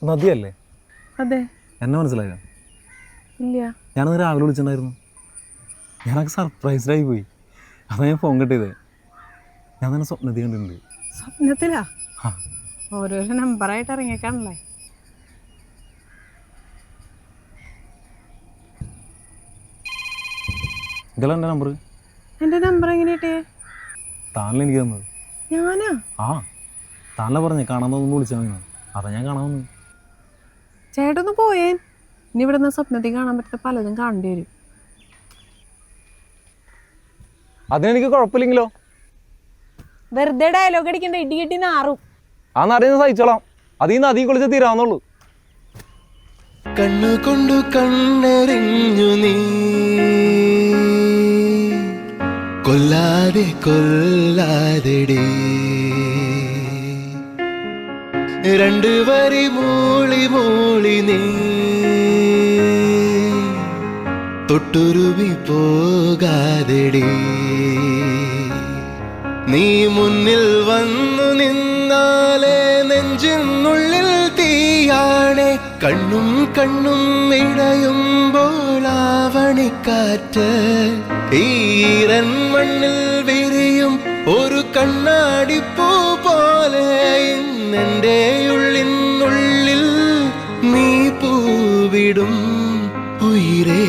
നദിയല്ലേ? അതെ. എന്നെ മനസ്സിലായോ? ഇല്ല. ഞാനന്ന് രാവിലെ വിളിച്ചിട്ടുണ്ടായിരുന്നു. ഞാനൊക്കെ സർപ്രൈസ്ഡായി പോയി. അതാ ഞാൻ ഫോൺ കിട്ടിയത്. ഞാൻ തന്നെ സ്വപ്നത്തിൽ കണ്ടിട്ടുണ്ട്. സ്വപ്നത്തിലാ? ഓരോരോ നമ്പറായിട്ട് ഇറങ്ങിയേക്കാണല്ലേ. ഇതല്ല എൻ്റെ നമ്പർ. എൻ്റെ നമ്പർ എങ്ങനെയാട്ടേ? താനല്ലേ എനിക്ക് തന്നത്. ഞാനാ? ആ, താനല്ലേ പറഞ്ഞേ കാണാൻ തോന്നുന്നു വിളിച്ചാൽ മതി. അതാ ഞാൻ കാണാൻ വന്നു. ചേട്ടൊന്ന് പോയേ. ഇനി ഇവിടെ നിന്ന് സ്വപ്നത്തിൽ കാണാൻ പറ്റുന്ന പലതും കാണേണ്ടി വരും. അതിനെനിക്ക് കുഴപ്പമില്ലെങ്കിലോ? വെറുതെ ഡയലോഗ് അടിക്കണ്ട, ഇടികിട്ടി നാറും. ആ നറിയുന്ന സഹിച്ചോളാം. അത് ഈ നദി കുളിച്ച് തീരാവുന്നുള്ളൂ. കണ്ണുകൊണ്ടു കണ്ണെറിഞ്ഞു നീ കൊല്ലാതെ കൊല്ലാതെടി രണ്ട് വരി മൂളി മൂളി നീ തൊട്ടുരുവി പോകാതെടി നീ മുന്നിൽ വന്നു നിന്നാലേ നെഞ്ചിനുള്ളിൽ തീയാണേ കണ്ണും കണ്ണും ഇടയുമ്പോൾ ആവണിക്കാറ്റ് ഈരൻ മണ്ണിൽ വിരിയും ഒരു കണ്ണാടിപ്പൂ പോലെ ഇന്നെൻ്റെ ഉള്ളിനുള്ളിൽ നീ പൂവിടും ഉയിരേ.